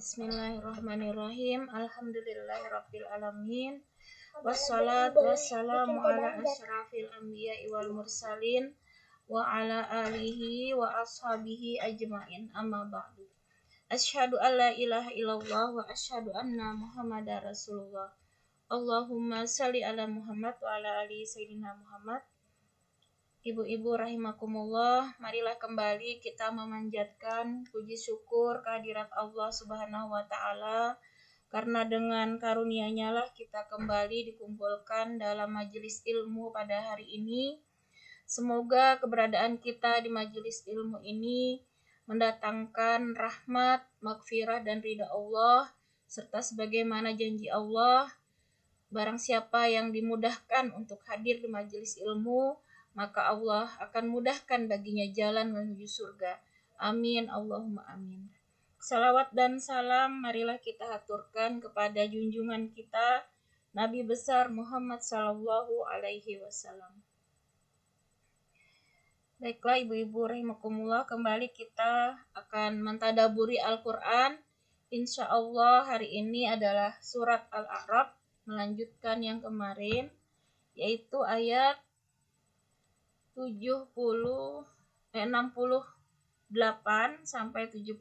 Bismillahirrahmanirrahim. Alhamdulillahirabbil alamin. Wassalatu wassalamu ala asyrafil anbiya'i wal mursalin wa ala alihi wa ashabihi ajmain. Amma ba'du. Asyhadu an la ilaha illallah wa asyhadu anna Muhammadar Rasulullah. Allahumma shalli ala Muhammad wa ala ali sayyidina Muhammad. Ibu-ibu rahimakumullah, marilah kembali kita memanjatkan puji syukur kehadirat Allah Subhanahu wa taala, karena dengan karunia-Nya lah kita kembali dikumpulkan dalam majelis ilmu pada hari ini. Semoga keberadaan kita di majelis ilmu ini mendatangkan rahmat, maghfirah dan ridha Allah, serta sebagaimana janji Allah, barang siapa yang dimudahkan untuk hadir di majelis ilmu, maka Allah akan mudahkan baginya jalan menuju surga. Amin, Allahumma amin. Salawat dan salam marilah kita haturkan kepada junjungan kita, Nabi besar Muhammad sallallahu alaihi wasallam. Baiklah ibu-ibu rahimakumullah, kembali kita akan mentadaburi Al-Quran. Insya Allah hari ini adalah surat Al-A'raf, melanjutkan yang kemarin, yaitu ayat 68 sampai 73.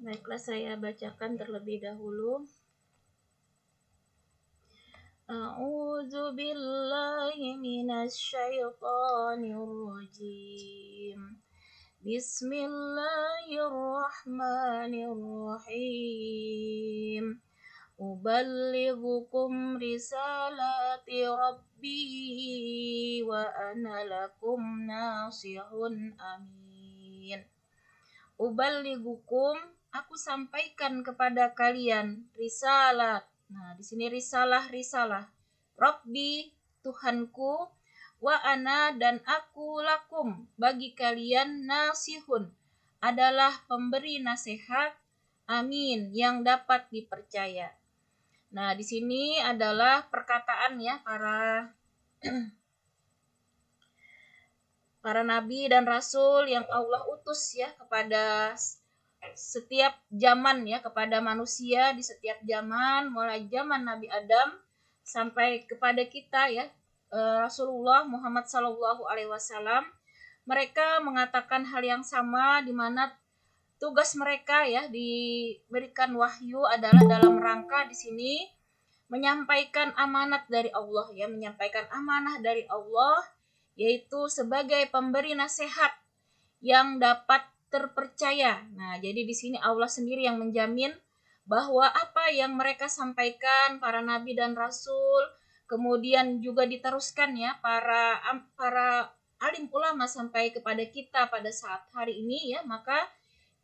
Baiklah, saya bacakan terlebih dahulu. A'udzu billahi minasy syaithanir rajim. Bismillahirrahmanirrahim. Uballighukum risalati rabbi wa ana lakum nasihun amin. Uballighukum, aku sampaikan kepada kalian risalat. Nah, di sini risalah. Rabbi, Tuhanku, wa ana dan aku lakum, bagi kalian nasihun, adalah pemberi nasihat, amin, yang dapat dipercaya. Nah, di sini adalah perkataan ya para nabi dan rasul yang Allah utus ya kepada setiap zaman ya, kepada manusia di setiap zaman, mulai zaman Nabi Adam sampai kepada kita ya, Rasulullah Muhammad sallallahu alaihi wasallam. Mereka mengatakan hal yang sama, di mana tugas mereka ya diberikan wahyu adalah dalam rangka di sini menyampaikan amanat dari Allah ya, menyampaikan amanah dari Allah, yaitu sebagai pemberi nasihat yang dapat terpercaya. Nah, jadi di sini Allah sendiri yang menjamin bahwa apa yang mereka sampaikan para nabi dan rasul, kemudian juga diteruskan ya para alim ulama sampai kepada kita pada saat hari ini ya, maka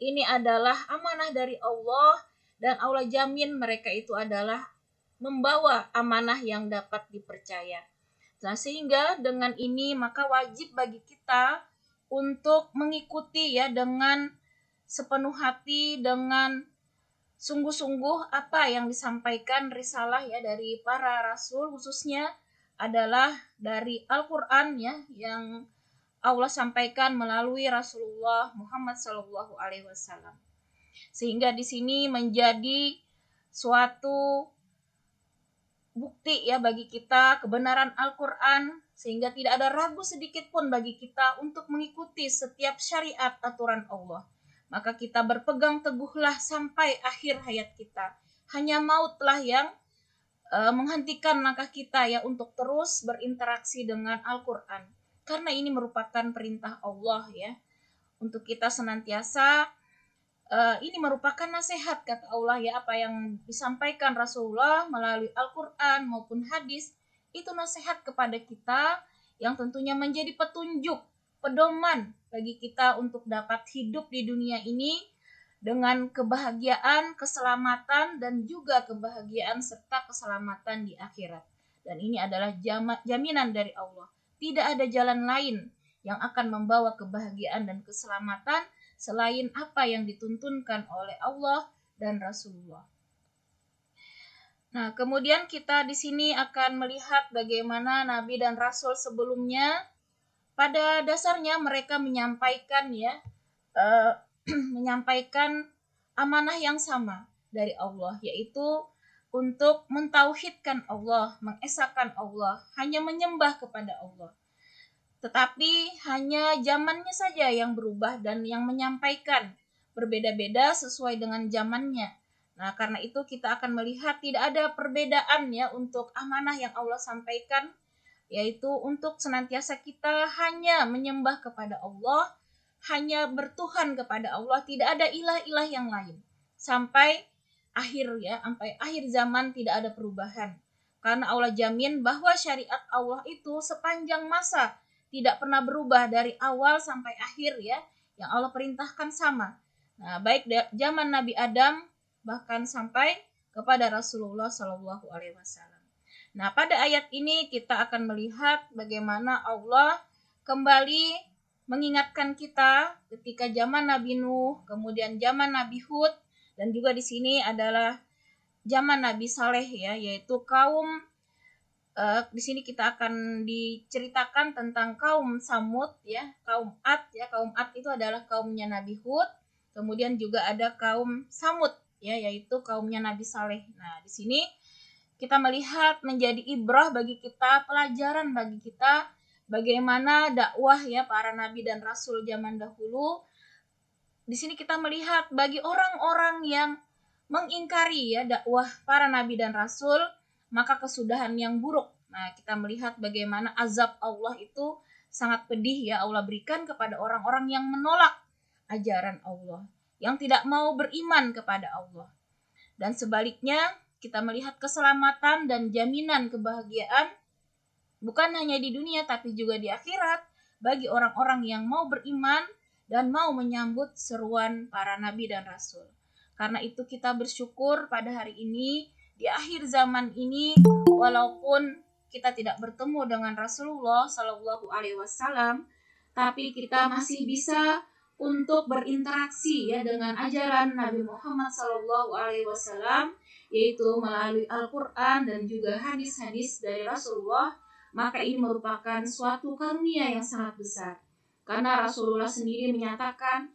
ini adalah amanah dari Allah, dan Allah jamin mereka itu adalah membawa amanah yang dapat dipercaya. Nah, sehingga dengan ini maka wajib bagi kita untuk mengikuti ya dengan sepenuh hati, dengan sungguh-sungguh apa yang disampaikan risalah ya dari para rasul, khususnya adalah dari Al-Quran ya, yang Allah sampaikan melalui Rasulullah Muhammad sallallahu alaihi wasallam. Sehingga di sini menjadi suatu bukti ya bagi kita kebenaran Al-Quran, sehingga tidak ada ragu sedikit pun bagi kita untuk mengikuti setiap syariat aturan Allah. Maka kita berpegang teguhlah sampai akhir hayat kita. Hanya mautlah yang menghentikan langkah kita ya untuk terus berinteraksi dengan Al-Quran. Karena ini merupakan perintah Allah ya, untuk kita senantiasa ini merupakan nasihat kata Allah ya, apa yang disampaikan Rasulullah melalui Al-Quran maupun hadis, itu nasihat kepada kita yang tentunya menjadi petunjuk, pedoman bagi kita untuk dapat hidup di dunia ini dengan kebahagiaan, keselamatan, dan juga kebahagiaan serta keselamatan di akhirat. Dan ini adalah jaminan dari Allah. Tidak ada jalan lain yang akan membawa kebahagiaan dan keselamatan selain apa yang dituntunkan oleh Allah dan Rasulullah. Nah, kemudian kita di sini akan melihat bagaimana Nabi dan Rasul sebelumnya pada dasarnya mereka menyampaikan eh, menyampaikan amanah yang sama dari Allah, yaitu untuk mentauhidkan Allah, mengesahkan Allah, hanya menyembah kepada Allah. Tetapi hanya zamannya saja yang berubah dan yang menyampaikan berbeda-beda sesuai dengan zamannya. Nah, karena itu kita akan melihat tidak ada perbedaan untuk amanah yang Allah sampaikan, yaitu untuk senantiasa kita hanya menyembah kepada Allah, hanya bertuhan kepada Allah, tidak ada ilah-ilah yang lain. Sampai sampai akhir zaman tidak ada perubahan. Karena Allah jamin bahwa syariat Allah itu sepanjang masa tidak pernah berubah dari awal sampai akhir yang Allah perintahkan sama. Nah, baik zaman Nabi Adam bahkan sampai kepada Rasulullah Shallallahu Alaihi Wasallam. Nah, pada ayat ini kita akan melihat bagaimana Allah kembali mengingatkan kita ketika zaman Nabi Nuh, kemudian zaman Nabi Hud, dan juga di sini adalah zaman Nabi Saleh yaitu kaum di sini kita akan diceritakan tentang kaum Samud kaum Ad kaum Ad itu adalah kaumnya Nabi Hud, kemudian juga ada kaum Samud yaitu kaumnya Nabi Saleh. Nah, di sini kita melihat menjadi ibrah bagi kita, pelajaran bagi kita bagaimana dakwah para nabi dan rasul zaman dahulu. Di sini kita melihat bagi orang-orang yang mengingkari dakwah para nabi dan rasul, maka kesudahan yang buruk. Nah, kita melihat bagaimana azab Allah itu sangat pedih Allah berikan kepada orang-orang yang menolak ajaran Allah, yang tidak mau beriman kepada Allah. Dan sebaliknya, kita melihat keselamatan dan jaminan kebahagiaan bukan hanya di dunia tapi juga di akhirat bagi orang-orang yang mau beriman dan mau menyambut seruan para nabi dan rasul. Karena itu kita bersyukur pada hari ini, di akhir zaman ini, walaupun kita tidak bertemu dengan Rasulullah Shallallahu Alaihi Wasallam, tapi kita masih bisa untuk berinteraksi dengan ajaran Nabi Muhammad Shallallahu Alaihi Wasallam, yaitu melalui Al-Quran dan juga hadis-hadis dari Rasulullah. Maka ini merupakan suatu karunia yang sangat besar, karena Rasulullah sendiri menyatakan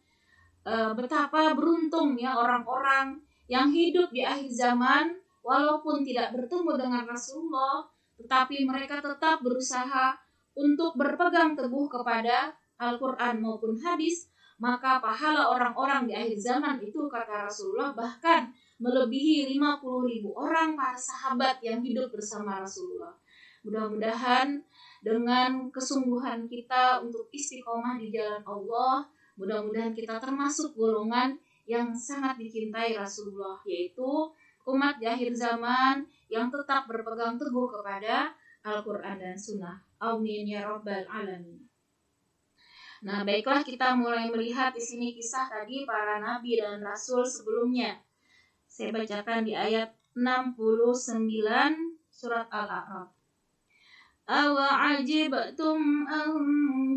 betapa beruntung orang-orang yang hidup di akhir zaman, walaupun tidak bertemu dengan Rasulullah, tetapi mereka tetap berusaha untuk berpegang teguh kepada Al-Quran maupun hadis. Maka pahala orang-orang di akhir zaman itu, kata Rasulullah, bahkan melebihi 50.000 orang para sahabat yang hidup bersama Rasulullah. Mudah-mudahan dengan kesungguhan kita untuk istiqomah di jalan Allah, mudah-mudahan kita termasuk golongan yang sangat dicintai Rasulullah, yaitu umat di akhir zaman yang tetap berpegang teguh kepada Al-Quran dan Sunnah. Amin ya Rabbal Alamin. Nah, baiklah, kita mulai melihat di sini kisah tadi para nabi dan rasul sebelumnya. Saya bacakan di ayat 69 surat Al-A'raf. أَوَعَجِبْتُمْ أَنْ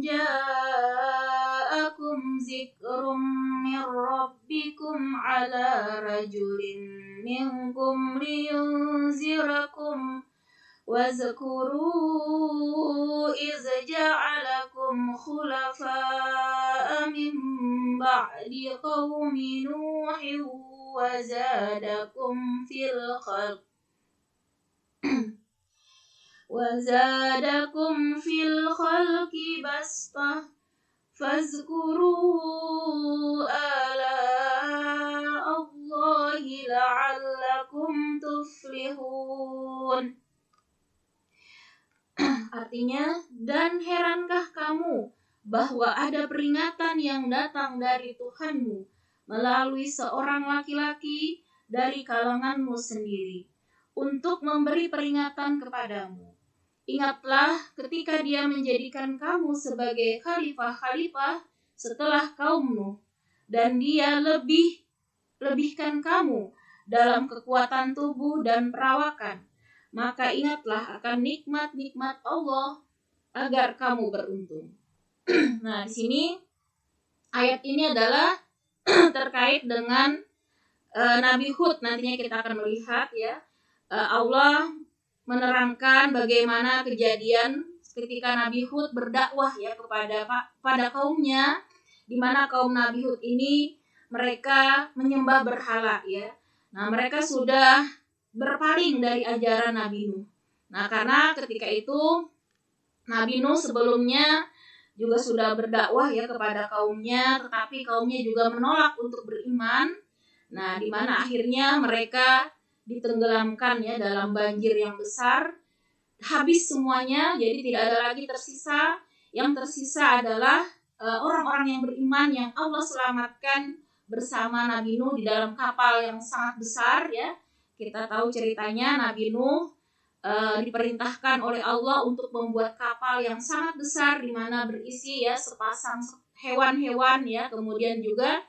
جَاءَكُمْ ذِكْرٌ مِّنْ رَبِّكُمْ عَلَى رَجُلٍ مِّنْكُمْ لِيُنْذِرَكُمْ وَاذْكُرُوا إِذْ جَعَلَكُمْ خُلَفَاءَ مِنْ بَعْدِ قَوْمِ نُوحٍ وزادكم في الخلق بسطة فاذكروا آلاء الله لعلكم تفلحون. Artinya, dan herankah kamu bahwa ada peringatan yang datang dari Tuhanmu melalui seorang laki-laki dari kalanganmu sendiri untuk memberi peringatan kepadamu. Ingatlah ketika dia menjadikan kamu sebagai khalifah-khalifah setelah kaum Nuh, dan dia lebihkan kamu dalam kekuatan tubuh dan perawakan. Maka ingatlah akan nikmat-nikmat Allah agar kamu beruntung. Nah, di sini ayat ini adalah terkait dengan Nabi Hud. Nantinya kita akan melihat ya, Allah menerangkan bagaimana kejadian ketika Nabi Hud berdakwah ya pada kaumnya, di mana kaum Nabi Hud ini mereka menyembah berhala ya. Nah, mereka sudah berpaling dari ajaran Nabi Nuh. Nah, karena ketika itu Nabi Nuh sebelumnya juga sudah berdakwah ya kepada kaumnya, tetapi kaumnya juga menolak untuk beriman. Nah, di mana akhirnya mereka ditenggelamkan ya dalam banjir yang besar, habis semuanya, jadi tidak ada lagi tersisa. Yang tersisa adalah orang-orang yang beriman yang Allah selamatkan bersama Nabi Nuh di dalam kapal yang sangat besar ya. Kita tahu ceritanya, Nabi Nuh diperintahkan oleh Allah untuk membuat kapal yang sangat besar di mana berisi ya sepasang hewan-hewan ya, kemudian juga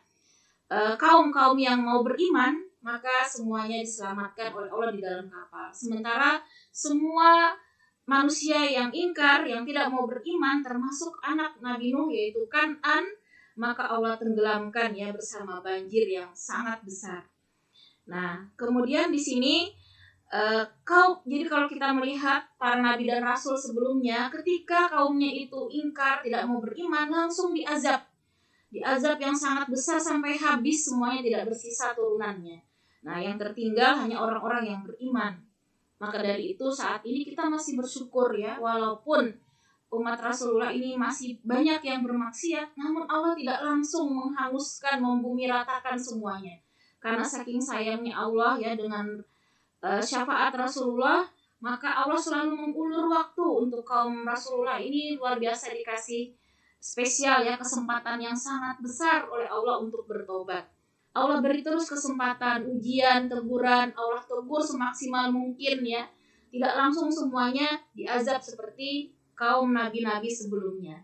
kaum-kaum yang mau beriman, maka semuanya diselamatkan oleh Allah di dalam kapal. Sementara semua manusia yang ingkar, yang tidak mau beriman, termasuk anak Nabi Nuh yaitu Kan'an, maka Allah tenggelamkan ya bersama banjir yang sangat besar. Nah, kemudian di sini jadi kalau kita melihat para nabi dan rasul sebelumnya, ketika kaumnya itu ingkar, tidak mau beriman, langsung diazab yang sangat besar sampai habis semuanya, tidak bersisa turunannya. Nah, yang tertinggal hanya orang-orang yang beriman. Maka dari itu saat ini kita masih bersyukur ya, walaupun umat Rasulullah ini masih banyak yang bermaksiat, namun Allah tidak langsung menghanguskan, membumi ratakan semuanya. Karena saking sayangnya Allah ya dengan syafaat Rasulullah, maka Allah selalu mengulur waktu untuk kaum Rasulullah ini. Luar biasa dikasih spesial ya, kesempatan yang sangat besar oleh Allah untuk bertobat. Allah beri terus kesempatan, ujian, teguran, Allah tegur semaksimal mungkin ya. Tidak langsung semuanya diazab seperti kaum nabi-nabi sebelumnya.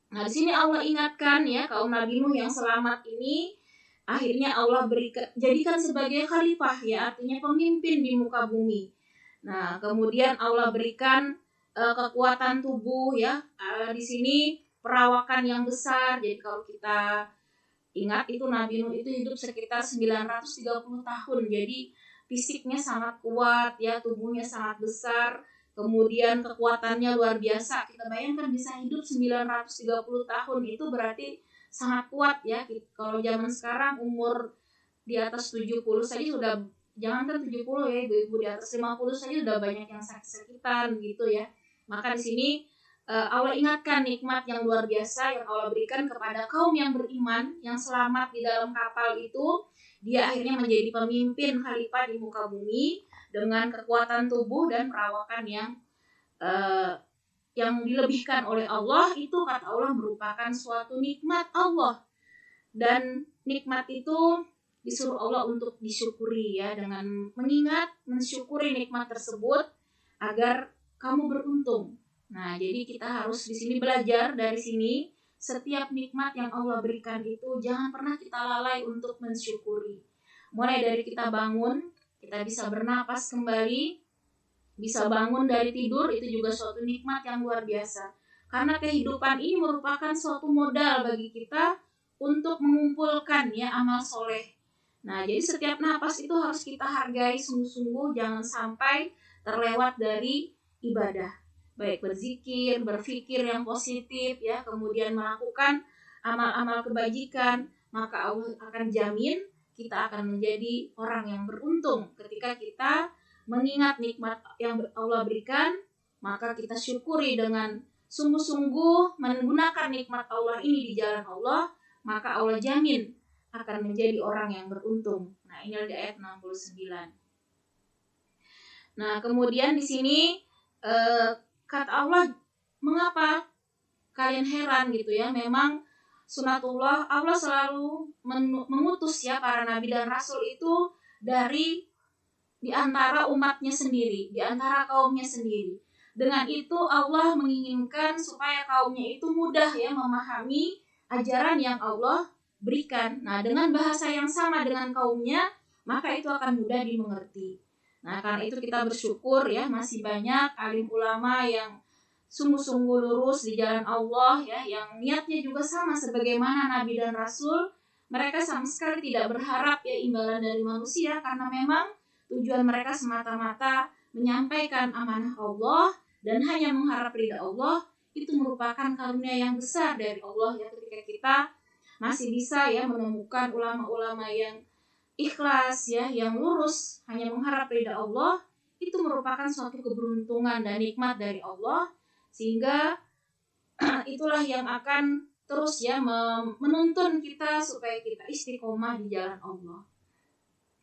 Nah, di sini Allah ingatkan ya, kaum Nabi Nuh yang selamat ini akhirnya Allah jadikan sebagai khalifah ya, artinya pemimpin di muka bumi. Nah, kemudian Allah berikan kekuatan tubuh ya. Di sini perawakan yang besar. Jadi kalau kita ingat itu Nabi Nuh itu hidup sekitar 930 tahun. Jadi fisiknya sangat kuat ya, tubuhnya sangat besar, kemudian kekuatannya luar biasa. Kita bayangkan bisa hidup 930 tahun itu berarti sangat kuat ya. Kalau zaman sekarang umur di atas 70 saja sudah, jangankan 70 ya, ibu-ibu di atas 50 saja sudah banyak yang sakit-sakitan gitu ya. Maka di sini Allah ingatkan nikmat yang luar biasa yang Allah berikan kepada kaum yang beriman, yang selamat di dalam kapal itu. Dia akhirnya menjadi pemimpin khalifah di muka bumi dengan kekuatan tubuh dan perawakan yang dilebihkan oleh Allah. Itu kata Allah merupakan suatu nikmat Allah, dan nikmat itu disuruh Allah untuk disyukuri ya, dengan mengingat, mensyukuri nikmat tersebut agar kamu beruntung. Nah, jadi kita harus di sini belajar dari sini, setiap nikmat yang Allah berikan itu jangan pernah kita lalai untuk mensyukuri. Mulai dari kita bangun, kita bisa bernapas kembali, bisa bangun dari tidur, itu juga suatu nikmat yang luar biasa. Karena kehidupan ini merupakan suatu modal bagi kita untuk mengumpulkan ya amal soleh. Nah, jadi setiap napas itu harus kita hargai sungguh-sungguh, jangan sampai terlewat dari ibadah. Baik berzikir, berpikir yang positif ya, kemudian melakukan amal-amal kebajikan, maka Allah akan jamin kita akan menjadi orang yang beruntung. Ketika kita mengingat nikmat yang Allah berikan, maka kita syukuri dengan sungguh-sungguh menggunakan nikmat Allah ini di jalan Allah, maka Allah jamin akan menjadi orang yang beruntung. Nah, ini di ayat 69. Nah, kemudian di sini kata Allah, mengapa kalian heran gitu ya? Memang sunatullah, Allah selalu mengutus ya para nabi dan rasul itu dari di antara umatnya sendiri, di antara kaumnya sendiri. Dengan itu Allah menginginkan supaya kaumnya itu mudah ya memahami ajaran yang Allah berikan. Nah, dengan bahasa yang sama dengan kaumnya, maka itu akan mudah dimengerti. Nah, karena itu kita bersyukur ya, masih banyak alim ulama yang sungguh-sungguh lurus di jalan Allah ya, yang niatnya juga sama sebagaimana nabi dan rasul. Mereka sama sekali tidak berharap ya imbalan dari manusia, karena memang tujuan mereka semata-mata menyampaikan amanah Allah dan hanya mengharap ridha Allah. Itu merupakan karunia yang besar dari Allah ya, ketika kita masih bisa ya menemukan ulama-ulama yang ikhlas ya, yang lurus hanya mengharap ridha Allah. Itu merupakan suatu keberuntungan dan nikmat dari Allah, sehingga itulah yang akan terus ya menuntun kita supaya kita istiqomah di jalan Allah.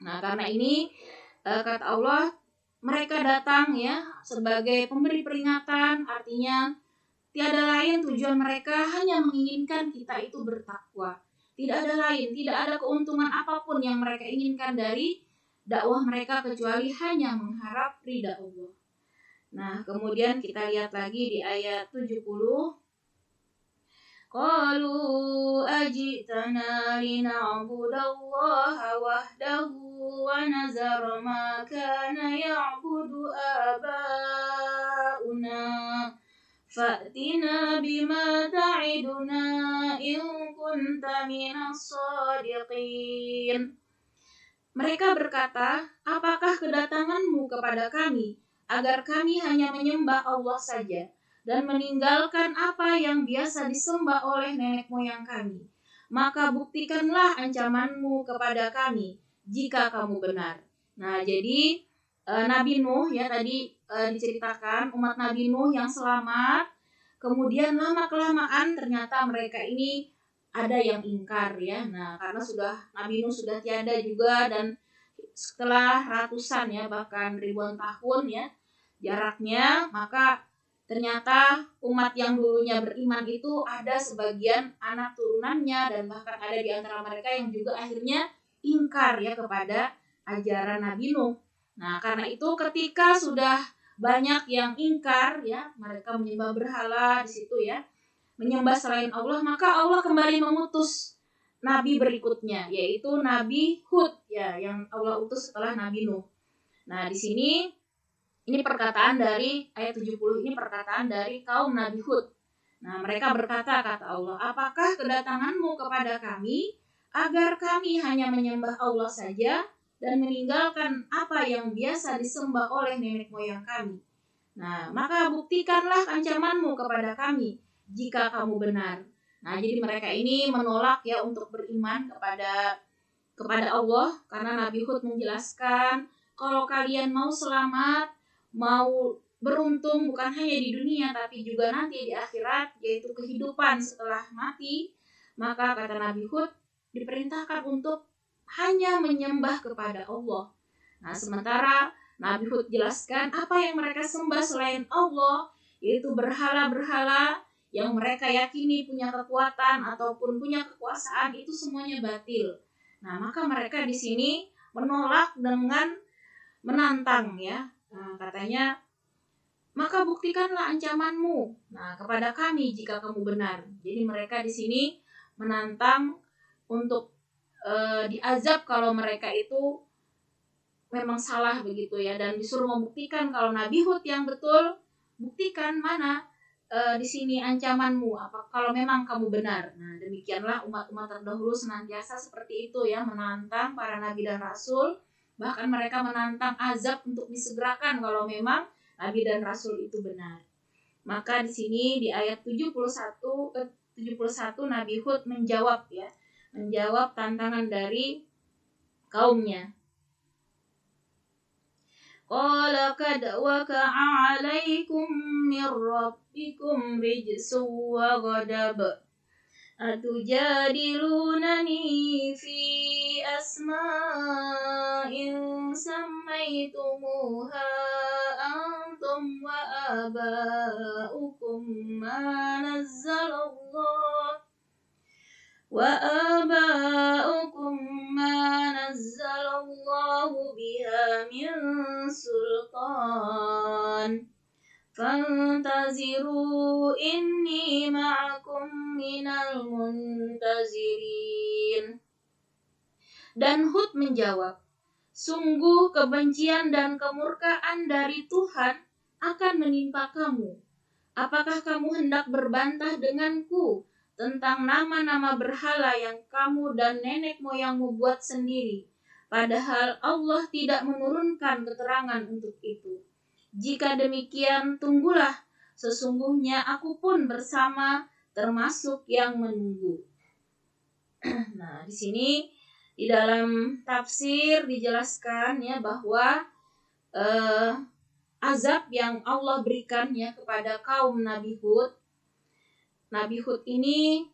Nah, karena ini kata Allah, mereka datang ya sebagai pemberi peringatan, artinya tiada lain tujuan mereka hanya menginginkan kita itu bertakwa. Tidak ada lain, tidak ada keuntungan apapun yang mereka inginkan dari dakwah mereka kecuali hanya mengharap ridha Allah. Nah, kemudian kita lihat lagi di ayat 70. Qalu ajitana lina'budallaha wahdahu wa nazara ma kana ya'budu aba'una fa'tina bima ta'iduna in kunta minas shadiqin. Mereka berkata, apakah kedatanganmu kepada kami agar kami hanya menyembah Allah saja dan meninggalkan apa yang biasa disembah oleh nenek moyang kami? Maka buktikanlah ancamanmu kepada kami jika kamu benar. Nah, jadi Nabi Nuh ya tadi diceritakan umat Nabi Nuh yang selamat. Kemudian lama-kelamaan ternyata mereka ini ada yang ingkar ya. Nah, karena Nabi Nuh sudah tiada juga, dan setelah ratusan ya bahkan ribuan tahun ya jaraknya, maka ternyata umat yang dulunya beriman itu ada sebagian anak turunannya, dan bahkan ada di antara mereka yang juga akhirnya ingkar ya kepada ajaran Nabi Nuh. Nah, karena itu ketika sudah banyak yang ingkar ya, mereka menyembah berhala di situ ya, menyembah selain Allah, maka Allah kembali mengutus nabi berikutnya, yaitu Nabi Hud ya, yang Allah utus setelah Nabi Nuh. Nah, di sini ini perkataan dari ayat 70, ini perkataan dari kaum Nabi Hud. Nah, mereka berkata, kata Allah, apakah kedatanganmu kepada kami agar kami hanya menyembah Allah saja dan meninggalkan apa yang biasa disembah oleh nenek moyang kami? Nah, maka buktikanlah ancamanmu kepada kami jika kamu benar. Nah, jadi mereka ini menolak ya untuk beriman kepada Allah, karena Nabi Hud menjelaskan kalau kalian mau selamat, mau beruntung bukan hanya di dunia tapi juga nanti di akhirat, yaitu kehidupan setelah mati, maka kata Nabi Hud diperintahkan untuk hanya menyembah kepada Allah. Nah, sementara Nabi Hud jelaskan apa yang mereka sembah selain Allah, yaitu berhala-berhala yang mereka yakini punya kekuatan ataupun punya kekuasaan, itu semuanya batil. Nah, maka mereka di sini menolak dengan menantang ya. Nah, katanya, maka buktikanlah ancamanmu kepada kami jika kamu benar. Jadi mereka di sini menantang untuk diazab kalau mereka itu memang salah begitu ya, dan disuruh membuktikan kalau Nabi Hud yang betul. Buktikan mana di sini ancamanmu, apa kalau memang kamu benar. Nah, demikianlah umat-umat terdahulu senantiasa seperti itu ya, menantang para nabi dan rasul, bahkan mereka menantang azab untuk disegerakan kalau memang nabi dan rasul itu benar. Maka di sini di ayat 71 Nabi Hud menjawab tantangan dari kaumnya. Qala kad waqa'a 'alaikum min rabbikum rijsun wa ghadab atujadilunani fi asma'in sammaytumuha antum wa aba'ukum ma nazzalallahu biha min sultan fantaziru inni ma'akum minal muntazirin. Dan Hud menjawab, sungguh kebencian dan kemurkaan dari Tuhan akan menimpa kamu. Apakah kamu hendak berbantah denganku tentang nama-nama berhala yang kamu dan nenek moyangmu buat sendiri, padahal Allah tidak menurunkan keterangan untuk itu? Jika demikian, tunggulah, sesungguhnya aku pun bersama termasuk yang menunggu. Nah, di sini di dalam tafsir dijelaskan ya bahwa azab yang Allah berikan ya kepada kaum Nabi Hud. Nabi Hud ini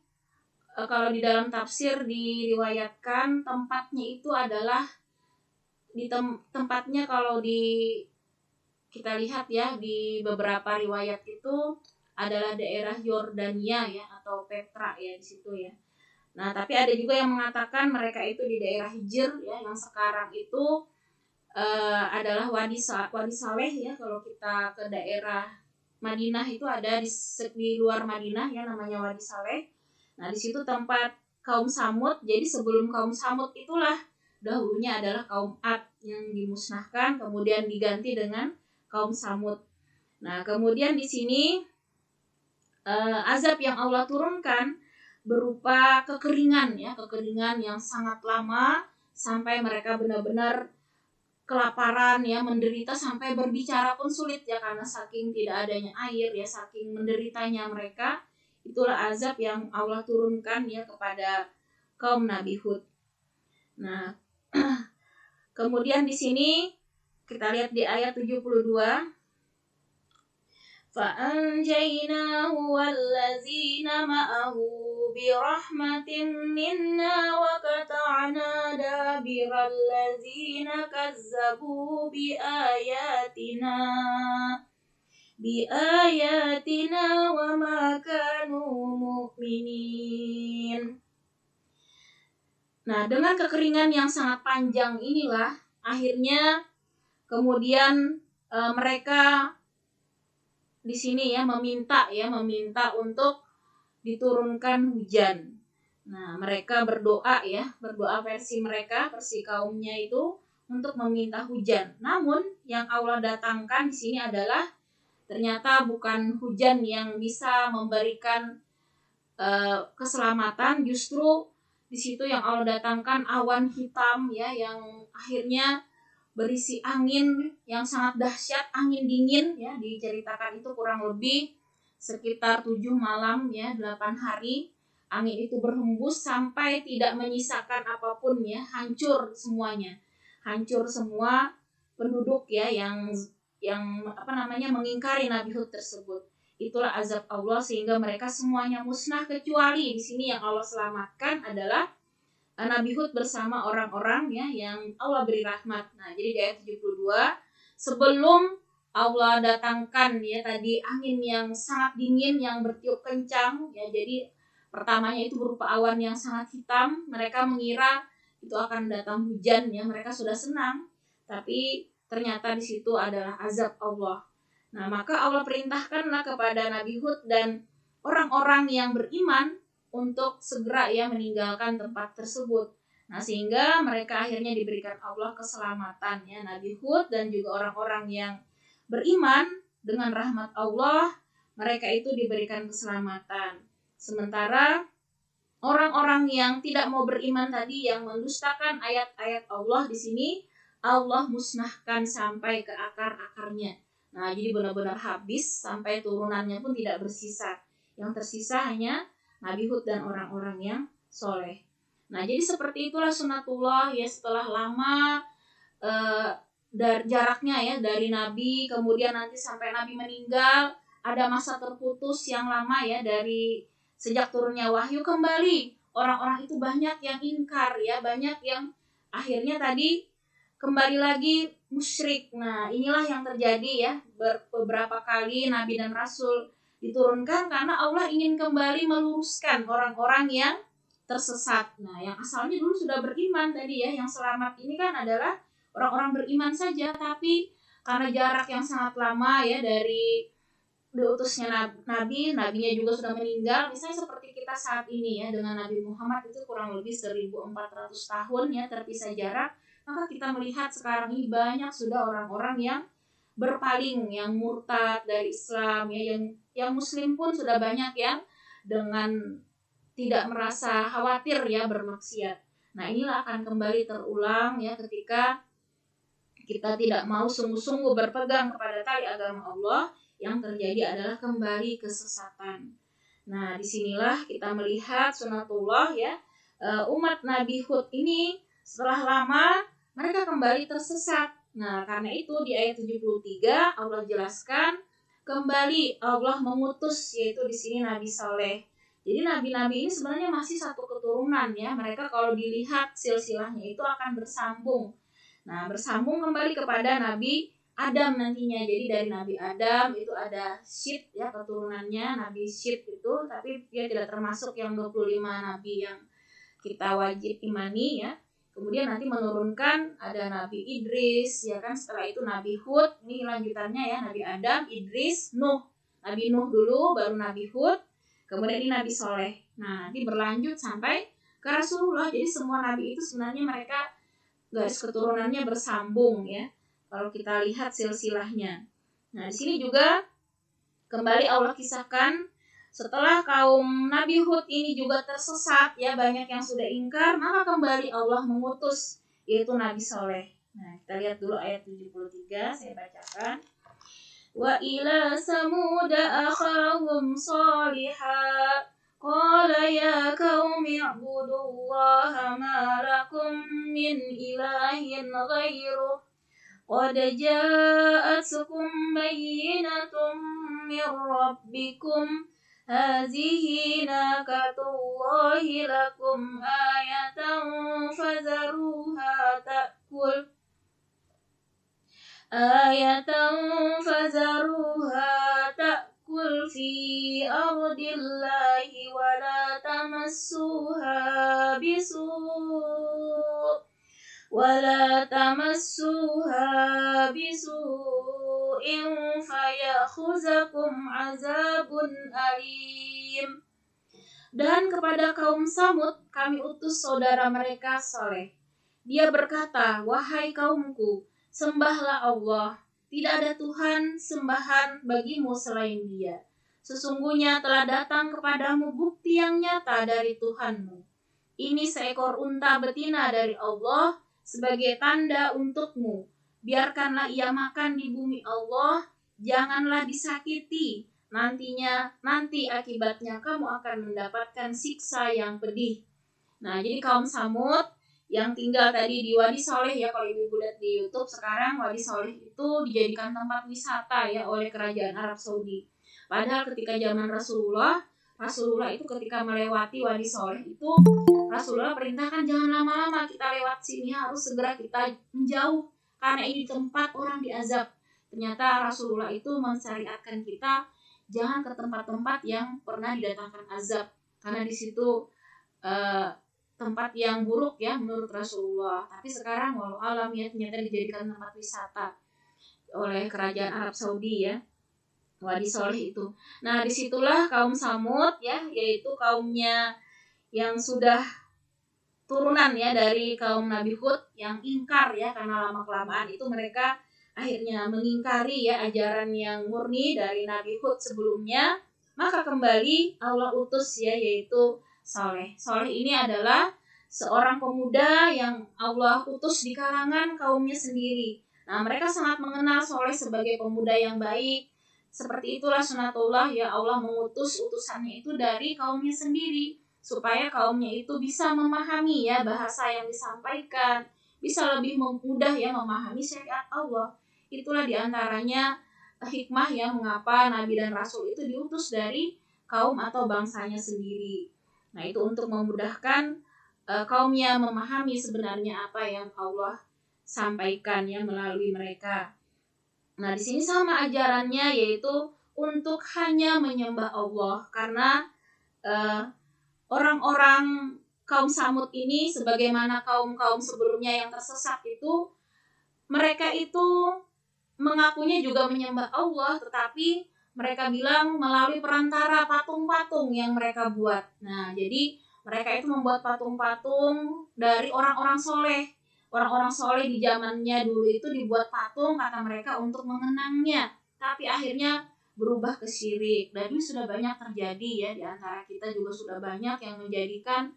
kalau di dalam tafsir diriwayatkan tempatnya itu adalah di tempatnya, kalau kita lihat ya di beberapa riwayat itu adalah daerah Yordania ya, atau Petra ya di situ ya. Nah, tapi ada juga yang mengatakan mereka itu di daerah Hijr ya, yang sekarang itu adalah Wadi Saleh ya. Kalau kita ke daerah Madinah itu ada di luar Madinah ya, namanya Wadi Saleh. Nah, di situ tempat kaum Samud. Jadi sebelum kaum Samud itulah dahulunya adalah kaum Ad yang dimusnahkan, kemudian diganti dengan kaum Samud. Nah, kemudian di sini azab yang Allah turunkan berupa kekeringan ya, kekeringan yang sangat lama sampai mereka benar-benar kelaparan ya, menderita sampai berbicara pun sulit ya, karena saking tidak adanya air ya, saking menderitanya mereka. Itulah azab yang Allah turunkan ya kepada kaum Nabi Hud. Nah, kemudian di sini kita lihat di ayat 72, فَأَنْجَيْنَاهُ وَالَّذِينَ مَعَهُ بِرَحْمَةٍ مِنَّا وَقَطَعْنَا دَابِرَ الَّذِينَ كَذَّبُوا بِآيَاتِنَا وَمَا كَانُوا مُؤْمِنِينَ. Nah, dengan kekeringan yang sangat panjang inilah akhirnya kemudian mereka di sini ya meminta untuk diturunkan hujan. Nah, mereka berdoa versi mereka, versi kaumnya itu untuk meminta hujan. Namun yang Allah datangkan di sini adalah ternyata bukan hujan yang bisa memberikan keselamatan, justru di situ yang Allah datangkan awan hitam ya, yang akhirnya berisi angin yang sangat dahsyat, angin dingin ya. Diceritakan itu kurang lebih sekitar 7 malam ya, 8 hari angin itu berhembus sampai tidak menyisakan apapun ya, hancur semuanya. Hancur semua penduduk ya yang mengingkari Nabi Hud tersebut. Itulah azab Allah sehingga mereka semuanya musnah, kecuali di sini yang Allah selamatkan adalah Nabi Hud bersama orang-orang ya yang Allah beri rahmat. Nah, jadi di ayat 72, sebelum Allah datangkan ya tadi angin yang sangat dingin yang bertiup kencang ya, jadi pertamanya itu berupa awan yang sangat hitam. Mereka mengira itu akan datang hujan ya, mereka sudah senang, tapi ternyata di situ adalah azab Allah. Nah, maka Allah perintahkanlah kepada Nabi Hud dan orang-orang yang beriman untuk segera ya meninggalkan tempat tersebut. Nah, sehingga mereka akhirnya diberikan Allah keselamatan ya, Nabi Hud dan juga orang-orang yang beriman dengan rahmat Allah, mereka itu diberikan keselamatan. Sementara orang-orang yang tidak mau beriman tadi, yang mendustakan ayat-ayat Allah, di sini Allah musnahkan sampai ke akar-akarnya. Nah, jadi benar-benar habis sampai turunannya pun tidak bersisa. Yang tersisa hanya Nabi Hud dan orang-orang yang soleh. Nah, jadi seperti itulah sunatullah ya, setelah lama jaraknya ya dari Nabi, kemudian nanti sampai Nabi meninggal, ada masa terputus yang lama ya, dari sejak turunnya wahyu kembali orang-orang itu banyak yang ingkar ya, banyak yang akhirnya tadi kembali lagi musyrik. Nah, inilah yang terjadi ya, beberapa kali Nabi dan Rasul diturunkan karena Allah ingin kembali meluruskan orang-orang yang tersesat. Nah, yang asalnya dulu sudah beriman tadi ya, yang selamat ini kan adalah orang-orang beriman saja, tapi karena jarak yang sangat lama ya dari diutusnya nabinya juga sudah meninggal. Misalnya seperti kita saat ini ya dengan Nabi Muhammad itu kurang lebih 1400 tahun ya terpisah jarak, maka kita melihat sekarang ini banyak sudah orang-orang yang berpaling, yang murtad dari Islam ya, yang yang muslim pun sudah banyak yang dengan tidak merasa khawatir ya bermaksiat. Nah, inilah akan kembali terulang ya ketika kita tidak mau sungguh-sungguh berpegang kepada tali agama Allah, yang terjadi adalah kembali kesesatan. Nah, disinilah kita melihat sunatullah ya, umat Nabi Hud ini setelah lama mereka kembali tersesat. Nah, karena itu di ayat 73 Allah jelaskan kembali Allah mengutus, yaitu di sini Nabi Saleh. Jadi nabi-nabi ini sebenarnya masih satu keturunan ya. Mereka kalau dilihat silsilahnya itu akan bersambung. Nah, bersambung kembali kepada Nabi Adam nantinya. Jadi dari Nabi Adam itu ada Syed ya keturunannya, Nabi Syed itu, tapi dia tidak termasuk yang 25 nabi yang kita wajib imani ya. Kemudian nanti menurunkan ada Nabi Idris ya kan, setelah itu Nabi Hud, ini lanjutannya ya, Nabi Adam, Idris, Nuh. Nabi Nuh dulu baru Nabi Hud, kemudian ini Nabi Soleh. Nah, nanti berlanjut sampai ke Rasulullah. Jadi semua nabi itu sebenarnya mereka garis keturunannya bersambung ya. Kalau kita lihat silsilahnya. Nah, di sini juga kembali Allah kisahkan setelah kaum Nabi Hud ini juga tersesat ya, banyak yang sudah ingkar, maka kembali Allah mengutus yaitu Nabi Soleh. Nah, kita lihat dulu ayat 73, saya bacakan. Wa ila samuda akhahum salihah qala ya qaumi ibudullaha ma lakum min ilahin ghairuh qad ja'atkum bayyinatun min rabbikum hazihi naqatullahi lakum ayatan fazaruha ta'kul fi ardillahi wa la tamassuha bisu'in fayakhuzakum azabun alim. Dan kepada kaum Samud kami utus saudara mereka Saleh. Dia berkata, wahai kaumku, sembahlah Allah, tidak ada Tuhan sembahan bagimu selain Dia. Sesungguhnya telah datang kepadamu bukti yang nyata dari Tuhanmu. Ini seekor unta betina dari Allah sebagai tanda untukmu. Biarkanlah ia makan di bumi Allah, janganlah disakiti. Nanti akibatnya kamu akan mendapatkan siksa yang pedih. Nah, jadi kaum Samud yang tinggal tadi di Wadi Soleh ya, kalau ibu lihat di YouTube sekarang Wadi Soleh itu dijadikan tempat wisata ya oleh kerajaan Arab Saudi. Padahal ketika zaman Rasulullah itu ketika melewati Wadi Soleh itu Rasulullah perintahkan jangan lama-lama kita lewat sini, harus segera kita menjauh karena ini tempat orang diazab. Ternyata Rasulullah itu mensyariatkan kita jangan ke tempat-tempat yang pernah didatangkan azab, karena di situ tempat yang buruk ya menurut Rasulullah. Tapi sekarang walau alam ya ternyata dijadikan tempat wisata oleh kerajaan Arab Saudi ya, Wadi Soleh itu. Nah, disitulah kaum Samud ya, yaitu kaumnya yang sudah turunan ya dari kaum Nabi Hud yang ingkar ya, karena lama-kelamaan itu mereka akhirnya mengingkari ya ajaran yang murni dari Nabi Hud sebelumnya, maka kembali Allah utus ya, yaitu Saleh. Saleh ini adalah seorang pemuda yang Allah utus di kalangan kaumnya sendiri. Nah, mereka sangat mengenal Saleh sebagai pemuda yang baik. Seperti itulah sunatullah ya, Allah mengutus utusannya itu dari kaumnya sendiri supaya kaumnya itu bisa memahami ya bahasa yang disampaikan, bisa lebih mudah ya memahami syariat Allah. Itulah diantaranya hikmah yang mengapa Nabi dan Rasul itu diutus dari kaum atau bangsanya sendiri. Nah, itu untuk memudahkan kaumnya memahami sebenarnya apa yang Allah sampaikan ya melalui mereka. Nah, di sini sama ajarannya, yaitu untuk hanya menyembah Allah, karena orang-orang kaum Samud ini sebagaimana kaum-kaum sebelumnya yang tersesat itu, mereka itu mengakunya juga menyembah Allah, tetapi mereka bilang melalui perantara patung-patung yang mereka buat. Nah, jadi mereka itu membuat patung-patung dari orang-orang soleh. Orang-orang soleh di zamannya dulu itu dibuat patung kata mereka untuk mengenangnya. Tapi akhirnya berubah ke syirik. Dan ini sudah banyak terjadi ya, di antara kita juga sudah banyak yang menjadikan